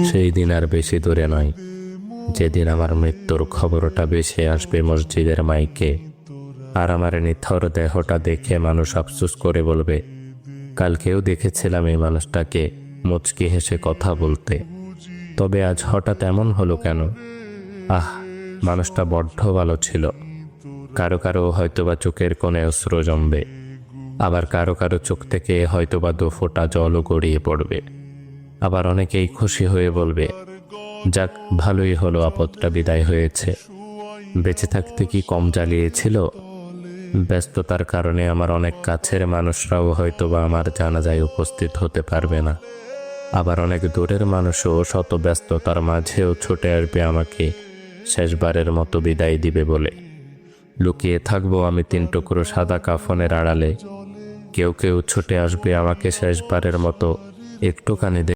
সেই দিন আর বেশি দূরে নয়, যেদিন আমার মৃত্যুর খবরটা ভেসে আসবে মসজিদের মাইকে, আর আমার নিথর দেহটা দেখে মানুষ আফসোস করে বলবে, কালকেও দেখেছিলাম এই মানুষটাকে মুচকি হেসে কথা বলতে, তবে আজ হঠাৎ এমন হলো কেন? আহ, মানুষটা বড্ড ভালো ছিল। কারো কারো হয়তোবা চোখের কোণে অশ্রু জমবে, আবার কারো কারো চোখ থেকে হয়তোবা 2 ফোঁটা জলও গড়িয়ে পড়বে। আবার অনেকেই খুশি হয়ে বলবে, যাক, ভালোই হলো, আপদটা বিদায় হয়েছে। বেঁচে থাকতে কি কম জ্বালিয়েছিল? ব্যস্ততার কারণে আমার অনেক কাছের মানুষরাও হয়তোবা আমার জানাজায় উপস্থিত হতে পারবে না। আবার অনেক দূরের মানুষও শত ব্যস্ততার মাঝেও ছুটে আসবে আমাকে শেষবারের মতো বিদায় দিবে বলে। লুকিয়ে থাকবো আমি 3 টুকরো সাদা কাফনের আড়ালে। কেউ কেউ ছুটে আসবে আমাকে শেষবারের মতো একটুখানি